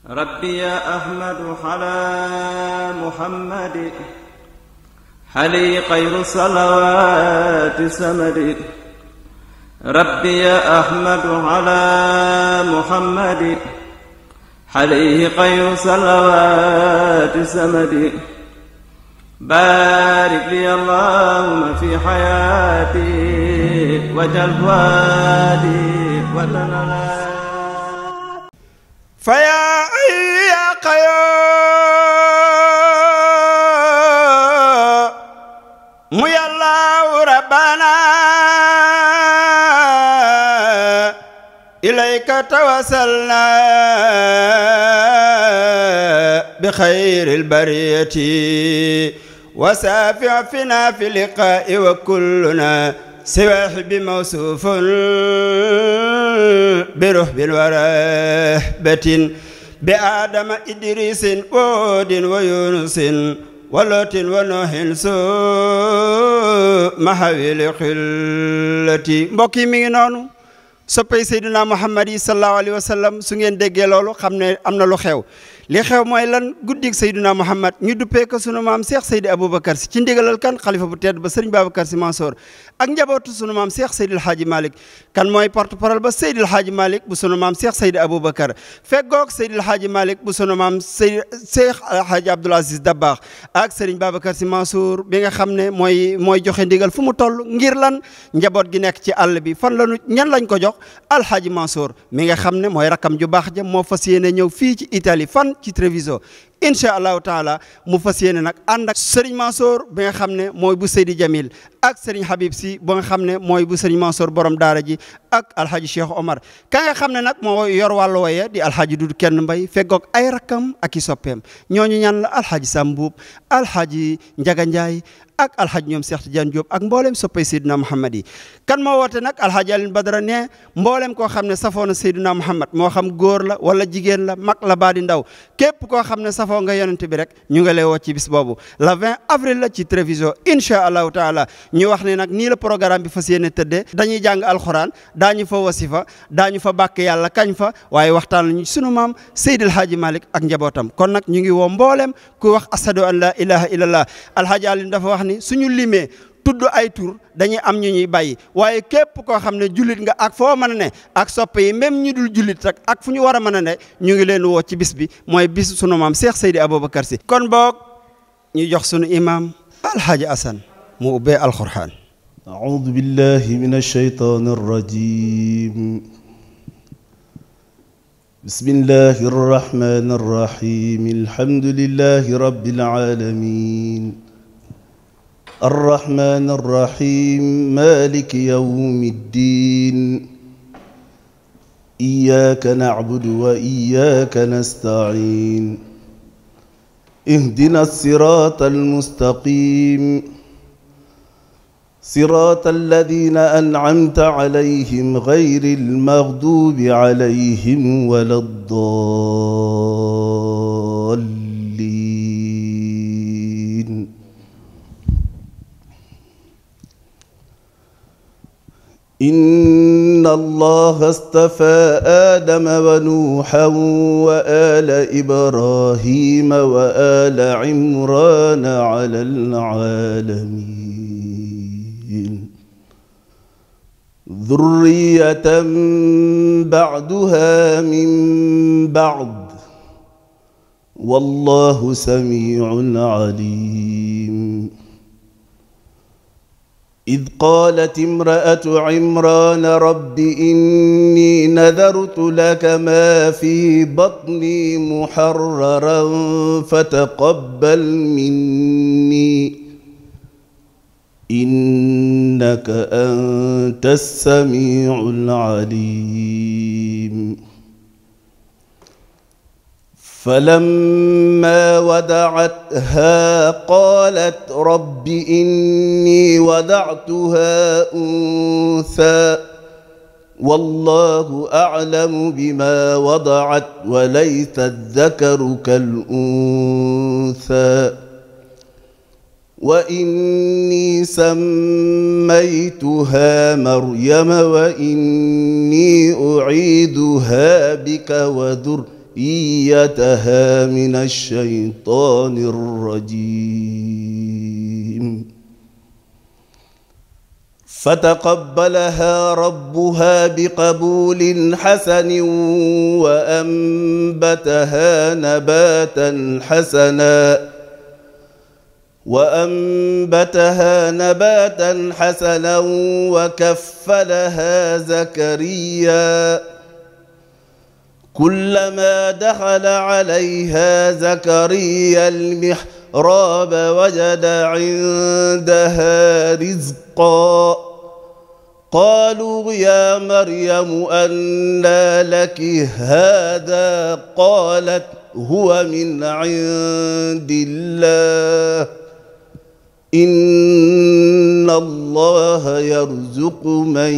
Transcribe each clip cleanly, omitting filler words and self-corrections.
ربي يا أحمد على محمد حلي خير صلوات سمد ربي يا أحمد على محمد حليه خير صلوات سمد بارك لي اللهم في حياتي وجل فؤادي وتنالى فيا يا قيوم يا الله ربنا إليك توسلنا بخير البرية وسافع فينا في اللقاء وكلنا سواحب موصوف برهب ورهبة بآدم إدريس وود ويونس ولوط ونوح محاويل خلتي mbokk yi mi ngi noonu soppay Seydina Muhammad yi sallallahu alayhi wa sallam su ngeen déggee loolu xam ne am na lu xew li xew mooy lan guddig Seydina Muhammad ñu duppee ko sunu maam Cheikh Seydi Aboubacar si ci ndigalal kan xalifa bu tedd ba Serigne Babacar Sy Mansour ak njabootu sunu maam Cheikh Seydi El Hadji Malick kan mooy porte parole ba Seydi El Hadji Malick bu sunu maam Cheikh Seydi Aboubacar feggoog Seydi El Hadji Malick bu sunu maam Cheikh El Hadji Abdoul Aziz Dabakh ak Serigne Babacar Sy Mansour bi nga xam ne mooy joxe ndigal fu mu toll ngir lan njaboot gi nekk ci àll bi fan lañu ñan lañ ko jox Al Hadji Mansour mi nga xam ne mooy rakam ju baax ja moo fas yéene ñëw fii ci Italie fan ci Treviso incha allahu taala mu fas yéene nag ànd ak Serigne Mansour bi nga xam ne mooy bu Seydi Jamil ak Serigne Habib Sy ba nga xam ne mooy bu Serigne Mansour borom daara ji ak alhaji Cheikh Omar ka nga xam ne nag moo yor wàllu waye di alhaji Dudu Kenn Mbay feggoog ay rakkam ak i soppeem ñooñu ñan la alhaji Sambuub alhaji Njaga Njaay ak alhaji ñoom Cheikh Tidiane Diop ak mboolem soppay Seydina Muhammad yi kan moo woote nag alhaji Alioune Badara ne mboolem koo xam ne safoona Seydina Muhammad moo xam góor la wala jigéen la mag la baa di ndaw képp koo xam ne safoo nga yonent bi rek ñu nga lay woo ci bis boobu le 20 avril la ci Treviso incha allahu taala ñu wax ne nag nii la programme bi fas yéene tëddee dañuy jàng alxuraan daañu fa wasifa daañu fa bàkk yàlla kañ fa waaye waxtaan lañu sunu maam Seydi El Hadji Malick ak njabootam kon nag ñu ngi woo mboolem ku wax ashadu an la ilaha illallah alhaji Alioune dafa wax ni suñu limee tudd ay tur dañuy am ñu ñuy bàyyi waaye képp koo xam ne jullit nga ak foo mën a ne ak soppe yi même ñu dul jullit rek ak fu ñu war a mën a ne ñu ngi leen woo ci bis bi mooy bis sunu maam Cheikh Seydi Aboubacar Sy kon boog ñu jox sunu imam alhaji Assane mu ubbee alxuraan أعوذ بالله من الشيطان الرجيم بسم الله الرحمن الرحيم الحمد لله رب العالمين الرحمن الرحيم مالك يوم الدين إياك نعبد وإياك نستعين اهدنا الصراط المستقيم صراط الذين أنعمت عليهم غير المغضوب عليهم ولا الضالين إن الله اصطفى آدم ونوحا وآل إبراهيم وآل عمران على العالمين ذرية بعدها من بعد والله سميع عليم إذ قالت امرأة عمران رب إني نذرت لك ما في بطني محررا فتقبل مني إنك أنت السميع العليم فلما ودعتها قالت رب إني وضعتها أنثى والله أعلم بما وضعت وليس الذكر كالأنثى وإني سميتها مريم وإني أعيدها بك وذريتها ذريتها من الشيطان الرجيم فتقبلها ربها بقبول حسن وأنبتها نباتا حسنا وكفلها زكريا كلما دخل عليها زكريا المحراب وجد عندها رزقا قالوا يا مريم أنى لك هذا قالت هو من عند الله إن الله يرزق من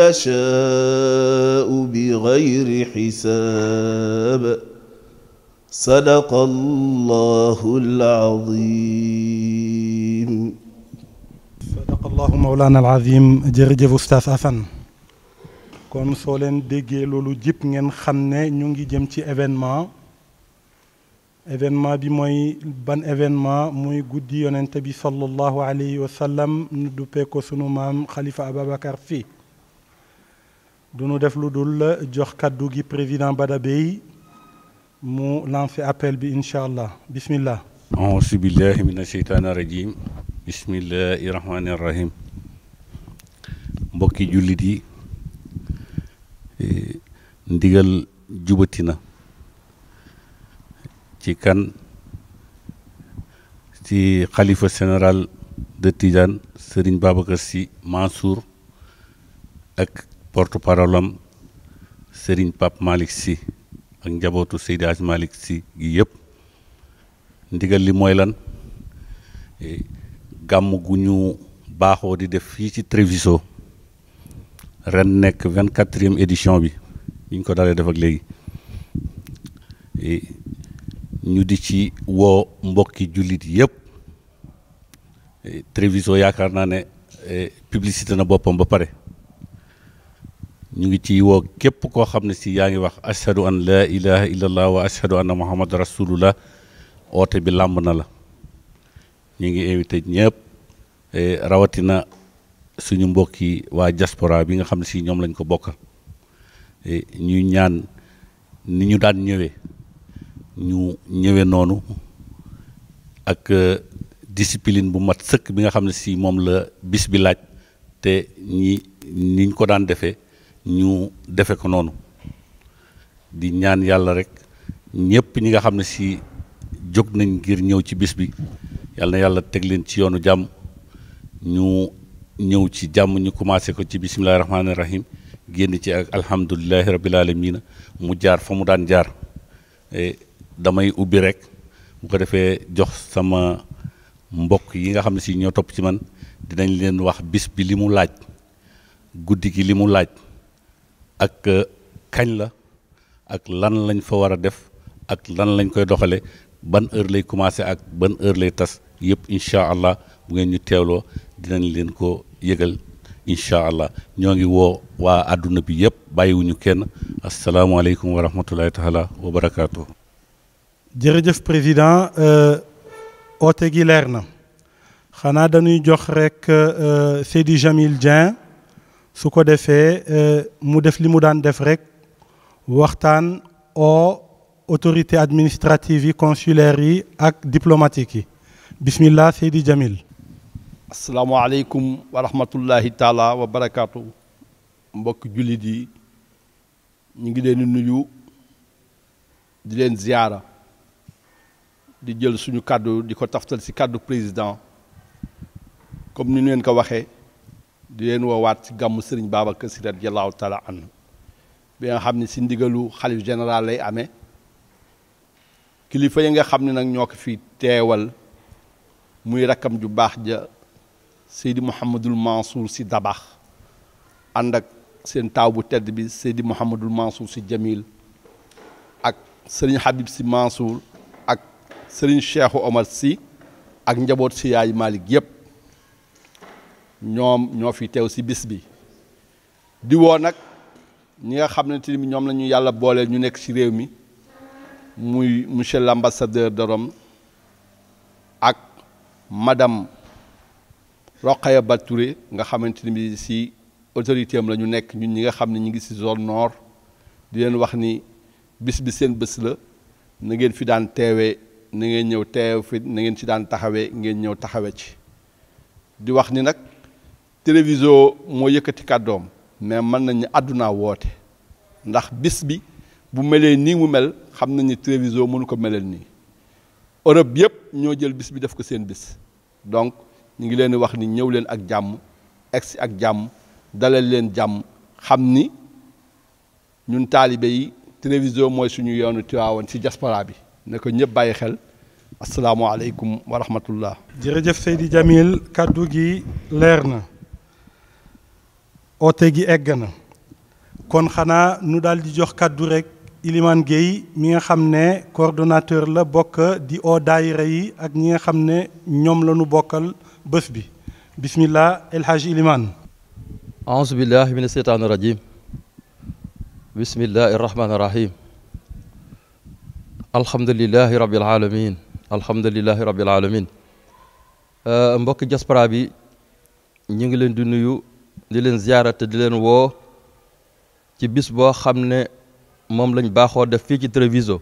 يشاء بغير حساب صدق الله العظيم sadaqallahu mawlana alazim. jërëjëf Oustaz Assane kon soo leen déggee loolu jip ngeen xam ne ñu ngi jëm ci événement bi mooy ban événement muy guddi yonente bi sallallahu alayhi wa sallam nu duppee ko sunu maam Khalifa Ababacar Sy du nu def lu dul jox kaddu gi président Bada Bèye mu lancé appel bi incha allah bismillah. auzu billahi mina sheytaani rajim bismillahi rahmaani rahim. mbokki jullit yi ndigal jubati na ci kan ci xalifa général de Tidiane Serigne Babacar Sy Mansour ak porte-parole am Serigne Pape Malick Sy ak njabootu Seydi Hadji Malick Sy gi yëpp. ndigal li mooy lan gàmm gu ñu baaxoo di def fii ci Treviso ren nekk 24e édition bi ñu ko dalee def ak léegi ñu di ci woo mbokki jullit yëpp. Treviso yaakaar naa ne publicité na boppam ba pare ñu ngi ci woo képp koo xam ne si yaa ngi wax ashhadu an la ilaha illallah wa ashhadu anna muhammad rasulullah oote bi làmb na la. ñu ngi invité ñëpp rawatina suñu mbokki waa diaspora bi nga xam ne si ñoom lañ ko bokkal ñuy ñaan ni ñu daan ñëwee ñu ñëwee noonu ak discipline bu mat sëkk bi nga xam ne si moom la bis bi laaj te niñ ko daan defee ñu defe ko noonu di ñaan yàlla rek ñëpp ñi nga xam ne si jóg nañ ngir ñëw ci bis bi yàlla na yàlla teg leen ci yoonu jàmm ñu ñëw ci jàmm ñu commencé ko ci bisimillahi rahmaani rahim génn ci ak alhamdulilahi rabbil alamina mu jaar fa mu daan jaar. damay ubbi rek bu ko defee jox sama mbokk yi nga xam ne si ñoo topp ci man dinañ leen wax bis bi li mu laaj guddi gi li mu laaj ak kañ la ak lan lañ fa war a def ak lan lañ koy doxale ban heure lay commencé ak ban heure lay tas yëpp incha allah bu ngeen ñu teewloo dinañ leen ko yëgal incha allah ñoo ngi woo waa àdduna bi yëpp bàyyiwuñu kenn asalaamaaleykum wa rahmatullahi taala wa barakaatu. jërëjëf président oote gi leer na xanaa dañuy jox rek Seydi Jamil Dieng su ko defee mu def li mu daan def rek waxtaan oo autorité administrative yi consulaire yi ak diplomatique yi bismillah Seydi Jamil. asalaamaaleykum wa rahmatullahi taala wa barakaatu. mbokk jullit yi ñu ngi leen di nuyu di leen ziyaara di jël suñu kàddu di ko taftal ci kàddu président comme ni ñu leen ko waxee di leen woowaat ci gàmmu Serigne Babacar Sy radiyallahu taala anhu bi nga xam ne ci ndigalu xalif général lay amee kilifa yi nga xam ne nag ñoo ko fi teewal muy rakkam ju baax ja Seydi Mouhamadul Mansour Sy Dabakh ànd ak seen taaw bu tedd bi Seydi Mouhamadul Mansour Sy Jamil ak Serigne Habib Sy Mansour ak Serigne Cheikh Omar Sy ak njaboot si yaay Malick yëpp ñoom ñoo fi teew si bis bi di woo nag ñi nga xam ne tamit ñoom la ñu yàlla booleel ñu nekk si réew mi muy monsieur l'ambassadeur de Rome ak madame Rokhaya Batouré nga xamante ni si autorité am la ñu nekk ñun ñi nga xam ne ñu ngi si zone nord di leen wax ni bis bi seen bés la na ngeen fi daan teewee na ngeen ñëw teew fi na ngeen ci daan taxawee ngeen ñëw taxawee ci di wax ni nag télévision moo yëkkati kàddoom mais mën nañu àdduna woote ndax bis bi bu melee nii mu mel xam nañu télévision mënu ko melal nii Europe yëpp ñoo jël bis bi def ko seen bis donc ñu ngi leen di wax ni ñëw leen ak jàmm egsi ak jàmm dalal leen jàmm xam ni ñun taalibe yi télévision mooy suñu yoonu Tiwaawan ci diaspora bi ne ko ñëpp bàyyi xel asalaamaaleykum wa rahmatullah. jërëjëf Seydi Djamil kaddu gi leer na oote gi egg na kon xanaa nu daal di jox kaddu rek Ilimane Gueye mi nga xam ne coordonnateur la bokk di oo daayira yi ak ñi nga xam ne ñoom la ñu bokkal bés bi bismillah El Hadj Ilimane. aouzu billahi mina seytaani rajim bismillahi rahmaani rahim alhamdulilahi rabbil alamin alhamdulilahi rabbil alamin mbokki diaspora bi ñu ngi leen di nuyu di leen ziyaara te di leen woo ci bis boo xam ne moom lañ baaxoo def fii ci Treviso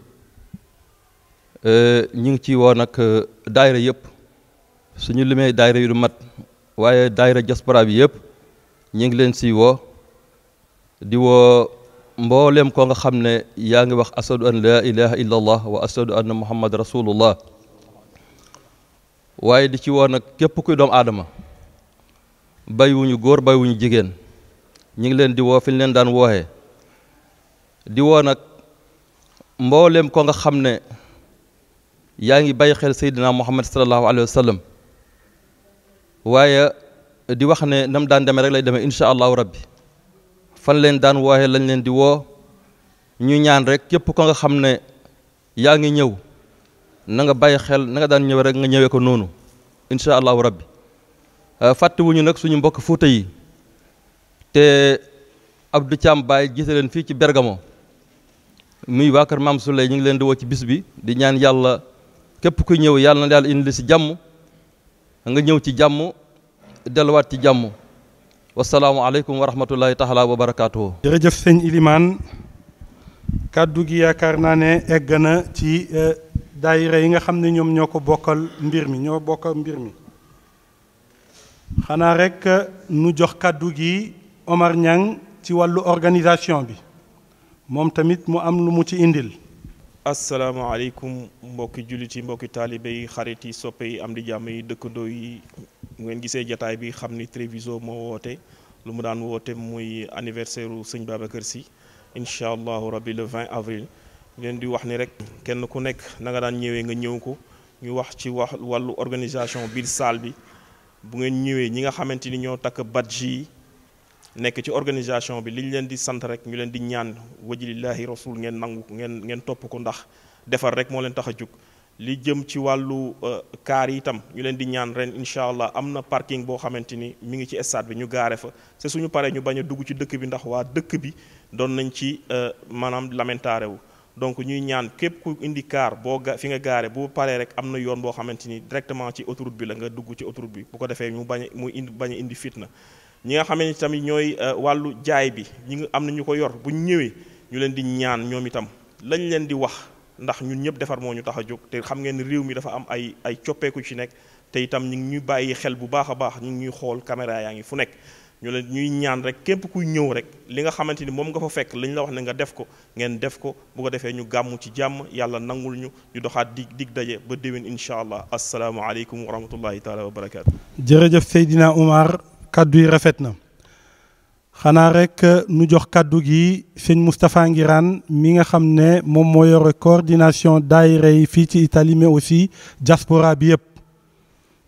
ñu ngi ci woo nag daayira yëpp suñu limee daayira yu du mat waaye daayira diaspora bi yëpp ñu ngi leen si woo di woo mboolem ko nga xam ne yaa ngi wax ashadu an la ilaha illa allah wa ashadu anna muhammad rasulullah waaye di ci woo nag képp kuy doomu aadama bàyyiwuñu góor bàyyiwuñu jigéen ñu ngi leen di woo fi ñu leen daan wooxee di woo nag mboolem ko nga xam ne yaa ngi bàyyi xel seydina muhammad sallallahu alayhi wa sallam waaye di wax ne nam daan demee rek lay demee incha allahu rabbi fan leen daan wooxee lañ leen di woo ñu ñaan rek képp ko nga xam ne yaa ngi ñëw na nga bàyyi xel na nga daan ñëw rek nga ñëwee ko noonu incha allahu rabbi fàttewuñu nag suñu mbokk Fuuta yi te Abdou Thiam Baye jiite leen fii ci Bergamo muy waa kër Maam Souley ñu ngi leen di woo ci bis bi di ñaan yàlla képp kuy ñëw yàlla na yàlla indi si jàmm nga ñëw ci jàmm delluwaat ci jàmm wasalaamu aleykum wa rahmatullahi taala wa barakaatuhu. jërëjëf sëñ Ilimane kàddu gi yaakaar naa ne egg na ci daayira yi nga xam ne ñoom ñoo ko bokkal mbir mi ñoo bokkal mbir mi xanaa rek nu jox kàddu gi Omar Niang ci wàllu organisation bi moom tamit mu am lu mu ci indil. asalaamaaleykum mbokki jullit yi mbokki taalibe yi xarit yi soppe yi am di jàmm yi dëkkandoo yi ngeen gisee jataay bi xam ni Treviso moo woote lu mu daan woote muy anniversaire u sëñ Babacar Sy incha allahu rabbi le 20 avril leen di wax ni rek kenn ku nekk na nga daan ñëwee nga ñëw ko ñu wax ci wàllu organisation biir salle bi bu ngeen ñëwee ñi nga xamante ni ñoo takk badge yi nekk ci organisation bi li ñu leen di sant rek ñu leen di ñaan wajilillahi rasul ngeen nangu ngeen topp ko ndax defar rek moo leen tax a jóg li jëm ci wàllu kaar yi itam ñu leen di ñaan ren incha allah am na parking boo xamante ni mi ngi ci stade bi ñu gaare fa c'est suñu paree ñu bañ a dugg ci dëkk bi ndax waa dëkk bi doon nañ ci maanaam lamentaare wu donc ñuy ñaan képp ku indi kaar fi nga gaare boo paree rek am na yoon boo xamante ni directement ci autoroute bi la nga dugg ci autoroute bi bu ko defee ñu bañ a indi fitna ñi nga xam ne tamit ñooy wàllu jaay bi ñi nga am na ñu ko yor bu ñu ñëwee ñu leen di ñaan ñoom itam lañ leen di wax ndax ñun ñëpp defar moo ñu tax a jóg te xam ngeen ni réew mi dafa am ay coppeeku ci nekk te itam ñu ngi ñuy bàyyi xel bu baax a baax ñu ngi ñuy xool caméra yaa ngi fu nekk ñu leen ñuy ñaan rek képp kuy ñëw rek li nga xamante ni moom nga fa fekk lañ la wax ne nga def ko ngeen def ko bu ko defee ñu gàmmu ci jàmm yàlla nangul ñu doxaat dig daje ba déwén incha allah asalaamualeykum wa rahmatullahi taala wa barakaatu. jërëjëf Seydina Oumar kaddu yi rafet na xanaa rek nu jox kaddu gi sëñ Moustapha Ngirane mi nga xam ne moom moo yore coordination daayira yi fii ci Italie mais aussi diaspora bi yëpp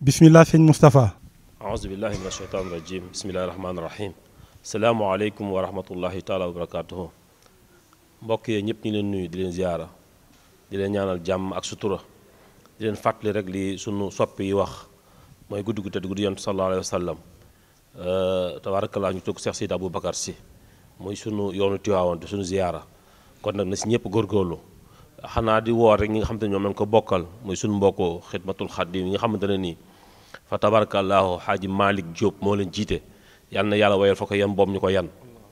bismillah sëñ Moustapha. aouzu billahi min asheytaan rajim bismillahi rahmaani rahim salaamualeykum wa rahmatullahi taala wa barakatuhu mbokk yi ñëpp ñu leen nuyu di leen ziyaara di leen ñaanal jàmm ak sutura di leen fàttali rek li sunu soppi yi wax mooy guddi gu tedd guddi yonent sallallahu alayhi wa sallam tabarakallah ñu tugg Cheikh Seydi Aboubacar Sy muy sunu yoonu Tiwaawan te sunu ziyaara kon nag na si ñëpp góorgóorlu xanaa di woor rek ñi nga xamante ne ñoom lañ ko bokkal muy suñu mbokku xidmatul xaddim yi nga xamante ne nii fa tabarakallahu xaaji Malick Diop moo leen jiite yal na yàlla wayal fa ko yan boobu ñu ko yan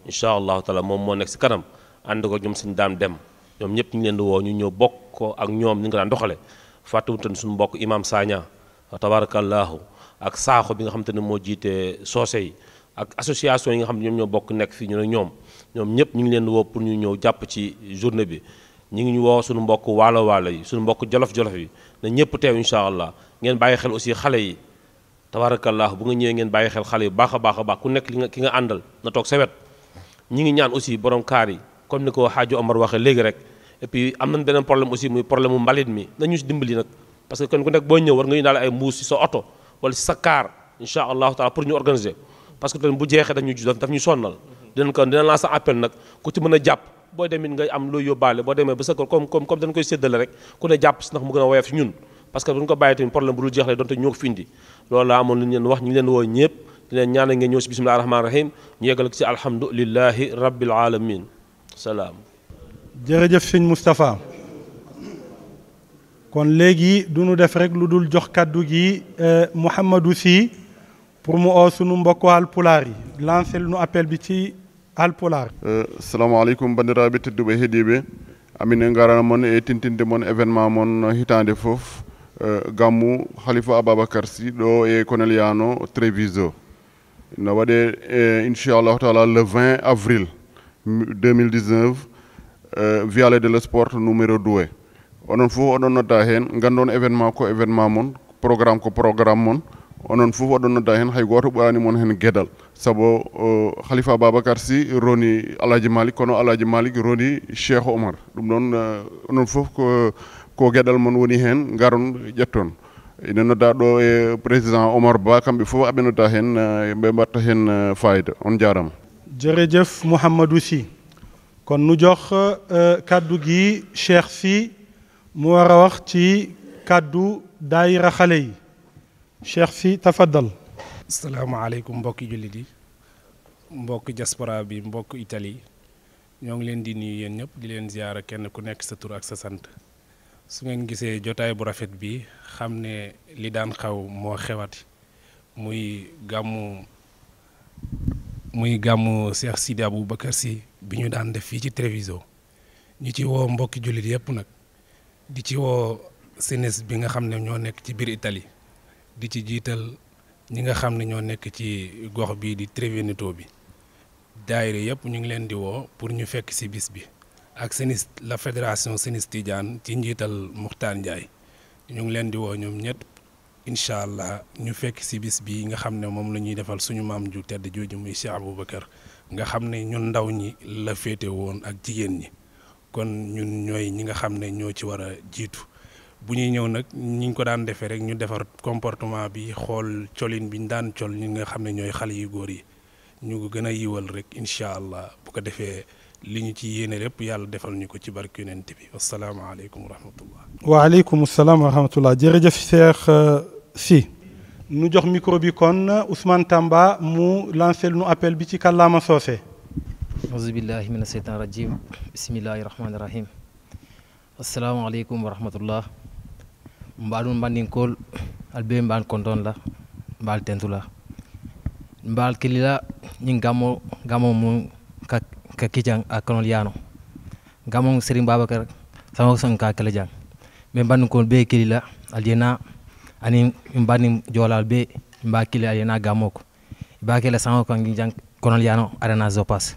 incha allahu taala moom moo nekk si kanam ànd ko ñoom suñu daam dem ñoom ñëpp ñu ngi leen di woo ñu ñëw bokk ko ak ñoom ñu ngi daan doxale fàttewutoon suñu mbokk imam Sagna fa tabarakallahu ak saaxo bi nga xamante ne moo jiite soose yi ak association yi nga xam ne ñoom ñoo bokk nekk fii ñu ne ñoom ñëpp ñu ngi leen di woo pour ñu ñëw jàpp ci journée bi ñu ngi ñu woo suñu mbokk waalo waalo yi suñu mbokk jolof-jolof yi na ñëpp teew incha allah ngeen bàyyi xel aussi xale yi tabarakallah bu nga ñëwee ngeen bàyyi xel xale yi baax a baax ku nekk ki nga àndal na toog sa wet ñi ngi ñaan aussi borom kaar yi comme ni ko Hadji Omar waxee léegi rek et puis am nañ beneen problème aussi muy problème mu mbalit mi nañu si dimbali nag parce que kon ku nekk boo ñëw war nga ñu daal ay mbuus si sa oto wala si sa kaar incha allahu taala pour ñu organiser parce que tamit bu jeexee daf ñu sonnal dina lancer appel nag ku ci mën a jàpp boo demit nga am looy yóbbaale boo demee ba sa kër comme dañ koy séddale rek ku ne jàpp si ndax mu gën a woyof si ñun parce que bu ñu ko bàyyi tamit problème bu dul jeex lay donte ñoo ko fi indi loolu laa amoon lu ñu leen wax ñu ngi leen woo ñëpp di leen ñaanal ngeen ñëw si bismillahi rahmaani rahim ñu yeggal si alhamdulillahi rabbil alamin salaam. jërëjëf sëñ Moustapha kon léegi du ñu def rek lu dul jox kàddu gi Mouhamadou Sy pour mu oo sunu mbokku Haalpulaar yi lancé nu appel bi ci Haalpulaar. assalamu aleykum bandiraɓe tedduɓe heeɗiɓe amin garana moon e tintinde moon événement moon hitande fof gammu Khalifa Ababacar Sy ɗo e Conegliano Treviso no waɗe inchallahu taala le 20 avril 2019 Viale dello Sport numéro 2 onon fof oɗon nodda hen gandon événement ko événement moon programme ko programme moon onon fof oɗon nodda hen hay goto ɓurani moon hen gueɗal saabu Khalifa Ababacar Sy roni Alhaji Malick kono Alhaji Malick roni Cheikh Omar ɗum noon onon fof ko gueɗal moon woni hen garon ƴetton ene nodda ɗo e président Omar Ba kamɓe fof aɓe nodda hen ɓe mbatta hen fayida on jarama. jërëjëf Mouhamadou Sy kon nu jox kaddu gi Cheikh Sy mu war a wax ci kaddu daayira xale yi Cheikh Sy tafaddal. asalaamaaleykum mbokki jullit yi mbokk diaspora bi mbokk Italie ñoo ngi leen di nuyu yéen ñëpp di leen ziyaara kenn ku nekk sa tur ak sa sant su ngeen gisee jotaay bu rafet bi xam ne li daan xaw moo xewati muy gàmmu Cheikh Sidi Aboubacar Sy bi ñu daan def fii ci Treviso ñu ci woo mbokki jullit yëpp nag di ci woo senes bi nga xam ne ñoo nekk ci biir Italie di ci jiital ñi nga xam ne ñoo nekk ci gox bii di Treveneto bi daayira yëpp ñu ngi leen di woo pour ñu fekk ci bis bi ak senis la fédération Senis Tidiane ci njiital Muxtaar Ndiaye ñu ngi leen di woo ñoom ñett incha allah ñu fekk ci bis bi nga xam ne moom la ñuy defal suñu maam ju tedd jooju muy Cheikh Aboubacar nga xam ne ñun ndaw ñi la féete woon ak jigéen ñi kon ñun ñooy ñi nga xam ne ñoo ci war a jiitu bu ñuy ñëw nag ñi ñu ko daan defee rek ñu defar comportement bi xool colin bi ñu daan col ñi nga xam ne ñooy xale yu góor yi ñu ko gën a yiwal rek incha allah bu ko defee li ñu ci yéene lépp yàlla defal ñu ko ci barke yonent bi wasalaamaaleykum wa rahmatullah. waaleykum salaam wa rahmatullah jërëjëf Cheikh Sy nu jox micro bi kon Ousmane Tamba mu lancé nu appel bi ci kàllaama soose. auzu billahi mina seytaan rajim bismillahi rahmani rahim assalamualeykum wa rahmatullah mbaɗum mbandinkol albe mban konton la mbal tentula mbal kelila ñin gamo mu ka kijang a Conegliano gamo Serigne Babacar sama son ka kala jang be mbandinkol be kelila aljena ani mbani jolal be mba kelila aljena gamo ko ba kela sama ko ngi jang Conegliano arena zopas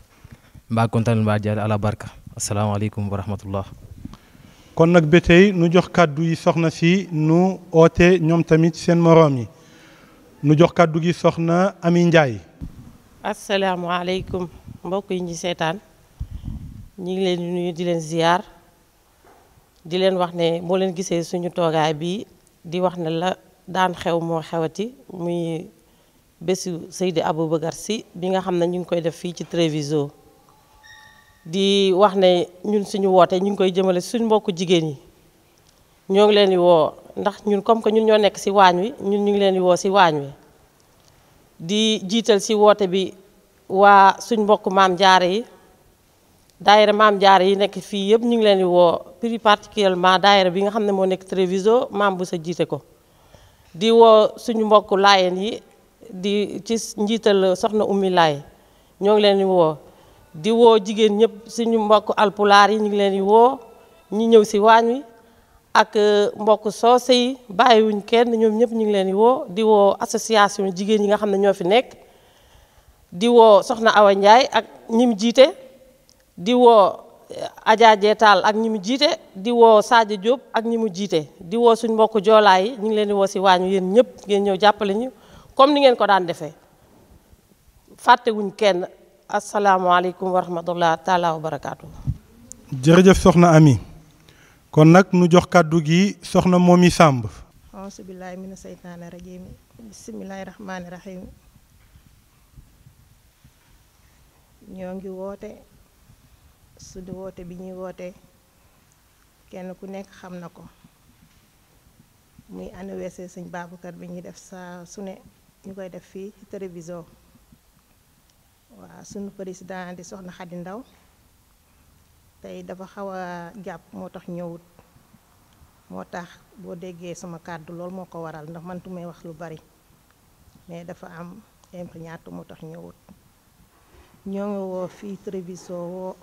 mba kontan mba jaar ala barka asalaamaaleykum wa rahmatullah. kon nag ba tey nu jox kàddu yi soxna si nu oote ñoom tamit seen moroom yi nu jox kàddu gi soxna Ami Ndiaye. asalaamaaleykum mbokk yi ñi seetaan ñi ngi leen di nuyu di leen ziyaar di leen wax ne moo leen gisee suñu toogaay bi di wax ne la daan xew moo xewati muy bésu Seydi Aboubacar Sy bi nga xam ne ñu ngi koy def fii ci Treviso. di wax ne ñun suñu woote ñu ngi koy jëmale suñ mbokku jigéen ñi ñoo ngi leen di woo ndax ñun comme que ñun ñoo nekk ci waañ wi ñun ñu ngi leen di woo ci waañ wi di jiital ci woote bi waa suñ mbokku maam jaare yi daayira Maam Jaara yi nekk fii yëpp ñu ngi leen di woo plus particulièrement daayira bi nga xam ne moo nekk Treviso maam bu sa jiite ko di woo suñu mbokku laayeen yi di ci njiital soxna Oumy Laay ñoo ngi leen di woo di woo jigéen ñëpp suñu mbokku alpulaar yi ñu ngi leen di woo ñi ñëw si waañ wi ak mbokk soose yi bàyyiwuñ kenn ñoom ñëpp ñu ngi leen di woo association jigéen yi nga xam ne ñoo fi nekk di woo soxna Awa Ndiaye ak ñi mu jiite di woo Adja Jeetaal ak ñi mu jiite di woo Sadio Diop ak ñi mu jiite di woo suñ mbokk joolaa yi ñu ngi leen di woo si waañu yéen ñëpp ngeen ñëw jàppale ñu comme ni ngeen ko daan defee fàttewuñ kenn asalaamaaleykum wa rahmatullah taala wa barakaatu. jërëjëf soxna Ami kon nag nu jox kàddu gi soxna Momi Samb. auzu billaahi mina seytaani rajiim bismillaahi rahmaani rahiim ñoo ngi woote suñu woote bi ñuy woote kenn ku nekk xam na ko muy anniversaire sëñ Babacar bi ñuy def saa su ne ñu koy def fii ci télévision waaw suñu président di soxna Xadi Ndaw tey dafa xaw a jàpp moo tax ñëwut moo tax boo déggee sama kàddu loolu moo ko waral ndax man tu may wax lu bari mais dafa am imprégnat moo tax ñëwut ñoo ngi woo fii télévision woo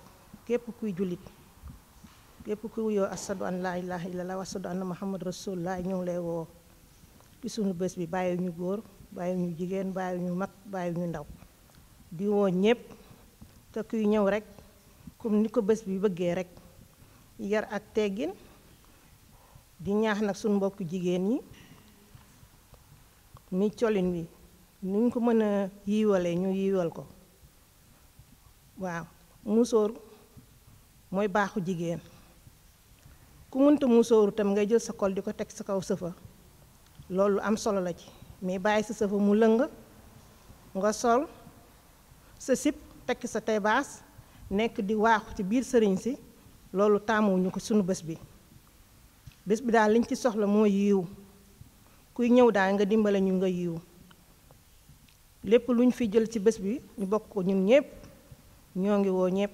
képp kuy jullit képp kuy wuyoo asadu an laa ilaaha illallah wa asadu anna muhammad rasulullah ñu ngi lay woo ci sunu bés bi bàyyi ñu góor bàyyi ñu jigéen bàyyi ñu mag bàyyi ñu ndaw di woo ñépp te kuy ñëw rek comme ni ko bés bi bëggee rek yar ak teggin di ñaax nag sunu mbokku jigéen ñi ni colin wi ni ñu ko mën a yiiwalee ñu yiiwal ko waaw musóor mooy baaxu jigéen ku mënta musóoru tam ngay jël sa kol di ko teg sa kaw sëfa loolu am solo la ci mais bàyyi sa sëfa mu lëng nga sol sa sip tekki sa tebaas nekk di waaxu ci biir sëriñ si loolu taamuwuñu ko sunu bés bi daal liñ ci soxla mooy yiw kuy ñëw daal nga dimbale ñu nga yiw lépp luñ fi jël ci bés bi ñu bokk ko ñun ñépp ñoo ngi woo ñépp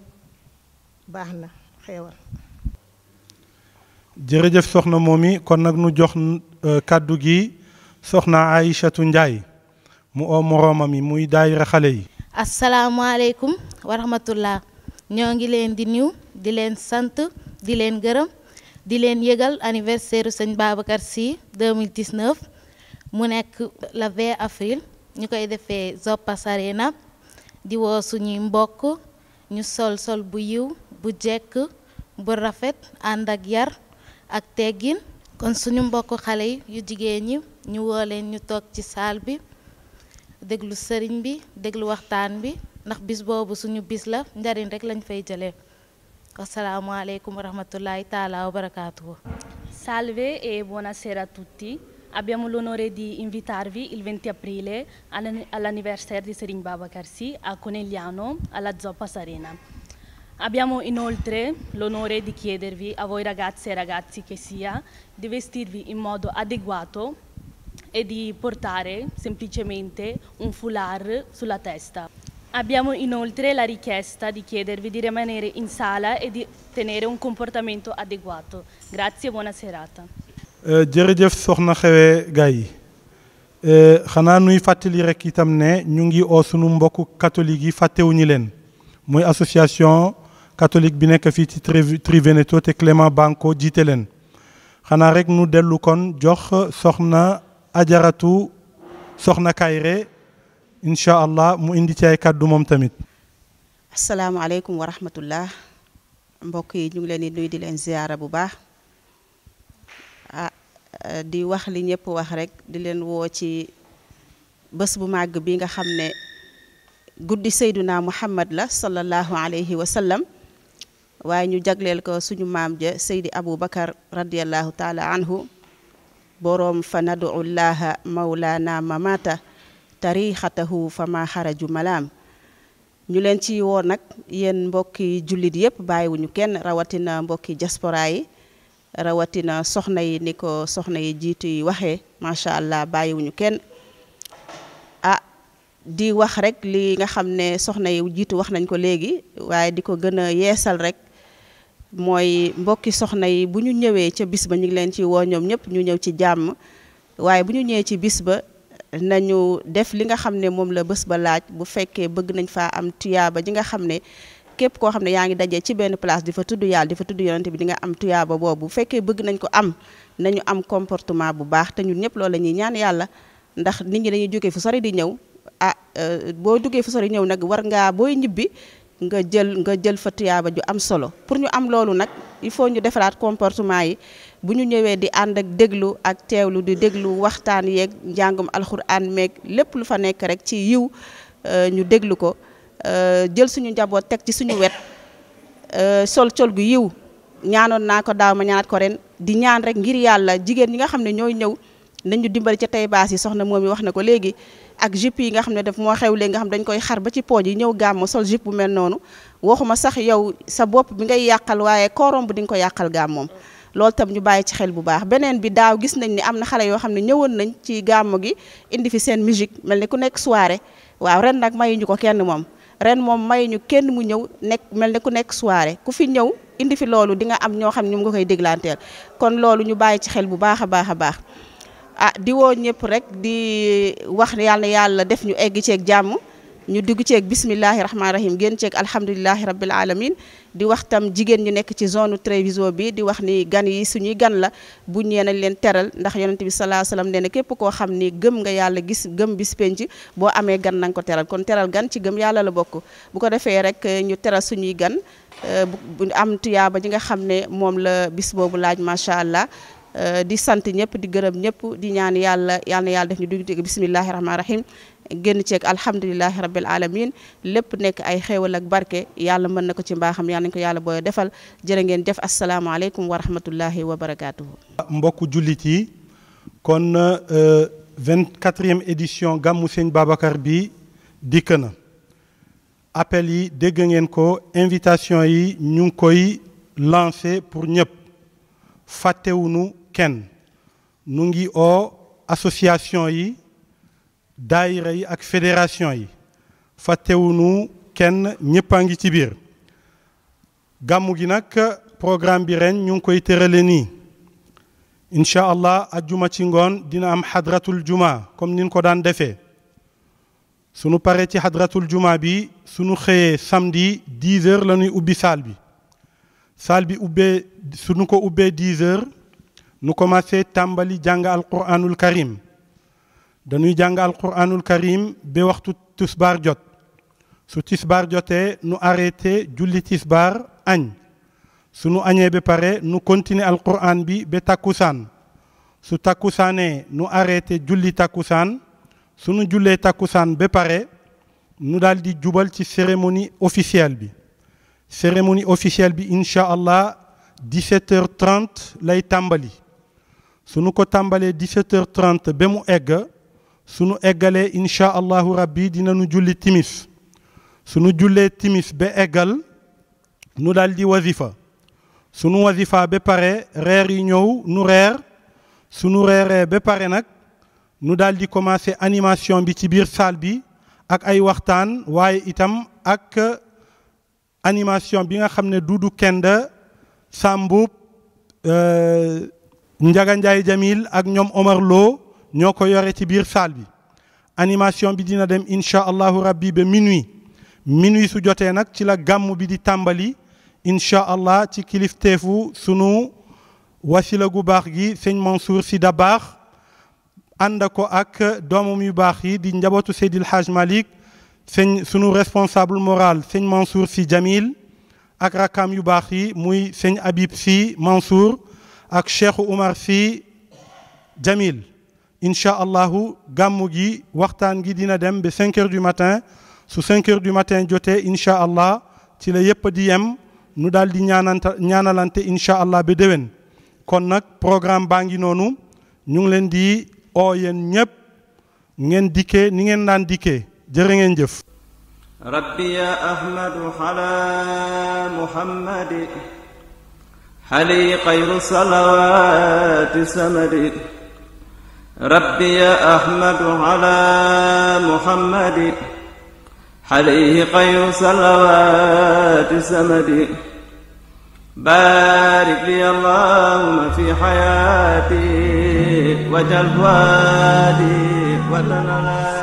baax na xeewal jërëjëf soxna Momi kon nag nu jox kàddu gi soxna Aïchatou Ndiaye mu oo moroomam yi muy daayira xale yi asalaamaaleykum wa rahmatullah ñoo ngi leen di nuyu di leen sant di leen gërëm di leen yëgal anniversaire sëñ Babacar Sy 2019 mu nekk le 20 avril ñu koy defee Zoppas Arena di woo suñuy mbokk ñu sol bu yiw bu jekk bu rafet ànd ak yar ak teggin kon suñu mbokk xale yi yu jigéen ñi ñu woo leen ñu toog ci saal bi déglu sëriñ bi déglu waxtaan bi ndax bis boobu suñu bis la njariñ rek lañ fay jëlee assalamu alaikum warahmatullahi ta'ala wabarakatuh. Salve e buonasera a tutti. Abbiamo l'onore di invitarvi il 20 aprile all'anniversario di Serigne Babacar Sy a Conegliano, alla Zoppas Arena. Abbiamo inoltre l'onore di chiedervi a voi ragazze e ragazzi che sia di vestirvi in modo adeguato e di portare semplicemente un foulard sulla testa. Abbiamo inoltre la richiesta di chiedervi di rimanere in sala e di tenere un comportamento adeguato. Grazie e buona serata. jërëjëf soxna xewe gay xanaa nuy fàttali rek itam ne ñu ngi oo sunu mbokku catholique yi fàttewuñu leen muy association catholique bi nekk fii ci Triveneto te Clément Banco jiite leen xanaa rek nu dellu kon jox soxna ajaratu soxna Kayre incha allah mu indi ci ay kàddu moom tamit. asalaamaaleykum wa rahmatullah mbokk yi ñu ngi leen di nuyu di leen ziyaara bu baax. di wax li ñëpp wax rek di leen woo ci bés bu màgg bi nga xam ne guddi Seyduna Muhammad la sallallahu alayhi wa sallam waaye ñu jagleel ko suñu maam ja Seydi Aboubacar radiallahu taala anhu boroom fa nadu llaha mawlana mamata tarixatahu fa ma xaraju malaam ñu leen ci woo nag yéen mbokki jullit yëpp bàyyiwuñu kenn rawatina mbokki diaspora yi rawatina soxna yi ni ko soxna yi jiitu yi waxee macha allah bàyyiwuñu kenn di wax rek li nga xam ne soxna yi jiitu wax nañ ko léegi waaye di ko gën a yeesal rek mooy mbokki soxna yi bu ñu ñëwee ca bis ba ñu ngi leen ci woo ñoom ñëpp ñu ñëw ci jàmm waaye bu ñu ñëwee ci bis ba nañu def li nga xam ne moom la bés ba laaj bu fekkee bëgg nañ faa am tuyaaba ji nga xam ne képp koo xam ne yaa ngi dajee ci benn place di fa tudd yàlla di fa tudd yonante bi di nga am tuyaaba boobu bu fekkee bëgg nañ ko am nañu am comportement bu baax te ñun ñëpp loolu la ñuy ñaan yàlla ndax nit ñi dañuy jógee fu sori di ñëw boo duggee fu sori ñëw nag war ngaa booy ñibbi nga jël fa tuyaaba ju am solo pour ñu am loolu nag il faut ñu defaraat comportement yi bu ñu ñëwee di ànd ak déglu ak teewlu di déglu waxtaan yeeg njàngum alxuraan meeg lépp lu fa nekk rek ci yiw ñu déglu ko jël suñu njaboot teg ci suñu wet sol col gu yiw ñaanoon naa ko daaw ma ñaanaat ko ren di ñaan rek ngir yàlla jigéen ñi nga xam ne ñooy ñëw nañu dimbali ca tey baas yi soxna moom yi wax na ko léegi ak jupe yi nga xam ne daf moo xew léegi nga xam dañ koy xar ba ci pooj yi ñëw gàmmu sol jupe bu mel noonu waxuma sax yow sa bopp bi ngay yàqal waaye koorom bu di nga ko yàqal gàmmoom loolu tam ñu bàyyi ci xel bu baax beneen bi daaw gis nañ ni am na xale yoo xam ne ñëwoon nañ ci gàmmu gi indi fi seen musique mel ni ku nekk soirée waaw ren nag mayuñu ko kenn moom ren moom mayuñu kenn mu ñëw nekk mel ni ku nekk soirée ku fi ñëw indi fi loolu di nga am ñoo xam ne ñu nga koy déglanteel kon loolu ñu bàyyi ci xel bu baax a baax a baax di woo ñëpp rek di wax yàlla yàlla def ñu egg ceeg jàmm ñu dugg ceeg bismillahi rahmaani rahim génn ceeg alhamdulilahi rabbil alamin di wax tam jigéen ñi nekk ci zone Treviso bi di wax ni gan yi suñuy gan la bu ñee nañ leen teral ndax yonent bi salaa salaam nee na képp koo xam ni gëm nga yàlla gëm bis penc boo amee gan na nga ko teral kon teral gan ci gëm yàlla la bokk bu ko defee rek ñu teral suñuy gan bu am tuyaaba ji nga xam ne moom la bis boobu laaj macha allah. di sant ñëpp di gërëm ñëpp di ñaan yàlla na yàlla def ñu dugg ci bismillahi rahmaani rahim génn ceeg alhamdulilahi rabbil alamin lépp nekk ay xéewal ak barke yàlla mën na ko ci mbaaxam yàlla nañu ko yàlla booy defal jërë ngeen jëf asalaamaaleykum wa rahmatullahi wa barakaatuhu. mbokku jullit yi kon 24e édition gàmmu Sëñ Babacar bi dikk na appel yi dégg ngeen ko invitation yi ñu ngi koy lancé pour ñëpp fàttewunu kenn nu ngi oo association yi daayira yi ak fédération yi fàttewunu kenn ñëpp a ngi ci biir gàmmu gi nag programme bi ren ñu ngi koy tërale nii incha allah ajjuma ci ngoon dina am xadratul juma comme nin ko daan defee sunu paree ci xadratul juma bi sunu xëyee samedi 10 heures la ñuy ubbi salle bi salle bi ubbee suñu ko ubbee 10 heures nu commencé tàmbali jàng alquranul karim dañuy jàng alquranul karim ba waxtu tisbaar jot su tisbaar jotee nu arrêté julli tisbaar añ sunu añee ba pare nu continuer alquran bi ba takkusaan su takkusaanee nu arrêté julli takkusaan sunu jullee takkusaan ba pare nu daal di jubal ci cérémonie officielle bi cérémonie officielle bi incha allah 17h30 lay tàmbali sunu ko tàmbalee 17h30 ba mu egg sunu eggalee incha allahu rabbi dinañu julli timis sunu jullee timis ba eggal nu daal di wazifa sunu wazifa ba pare reer yi ñëw nu reer sunu reeree ba pare nag nu daal di commencé animation bi ci biir salle bi ak ay waxtaan waaye itam ak animation bi nga xam ne Dudu Kenda Samboub Njaga Njaay Jamil ak ñoom Omar Lo ñoo ko yore ci biir salle bi animation bi dina dem incha allahu rabbi ba minuit su jotee nag ci la gàmmu bi di tàmbali incha allah ci kilifteefu sunu wasila gu baax gi sëñ Mansour Sy Dabakh ànd ko ak doomam yu baax yi di njabootu Seydil Hadj Malick sunu responsable moral sëñ Mansour Sy Jamil ak rakam yu baax yi muy sëñ Habib Sy Mansour ak Cheikh Oumar Sy Jamil incha allahu gàmmu gi waxtaan gi dina dem ba 5 heures du matin su 5 heures du matin jotee incha allah ci la yëpp di yem nu daal di ñaanalante incha allah ba déwén kon nag programme baa ngi noonu ñu ngi leen di oo yéen ñëpp ngeen dikkee ni ngeen daan dikkee jërë ngeen jëf rabbi ya ahmadu ala muhammadi xali xayru salawaati samadi ربي يا أحمد على محمد عليه خير صلوات السمد بارك لي اللهم في حياتي وجل فؤادي وتنالي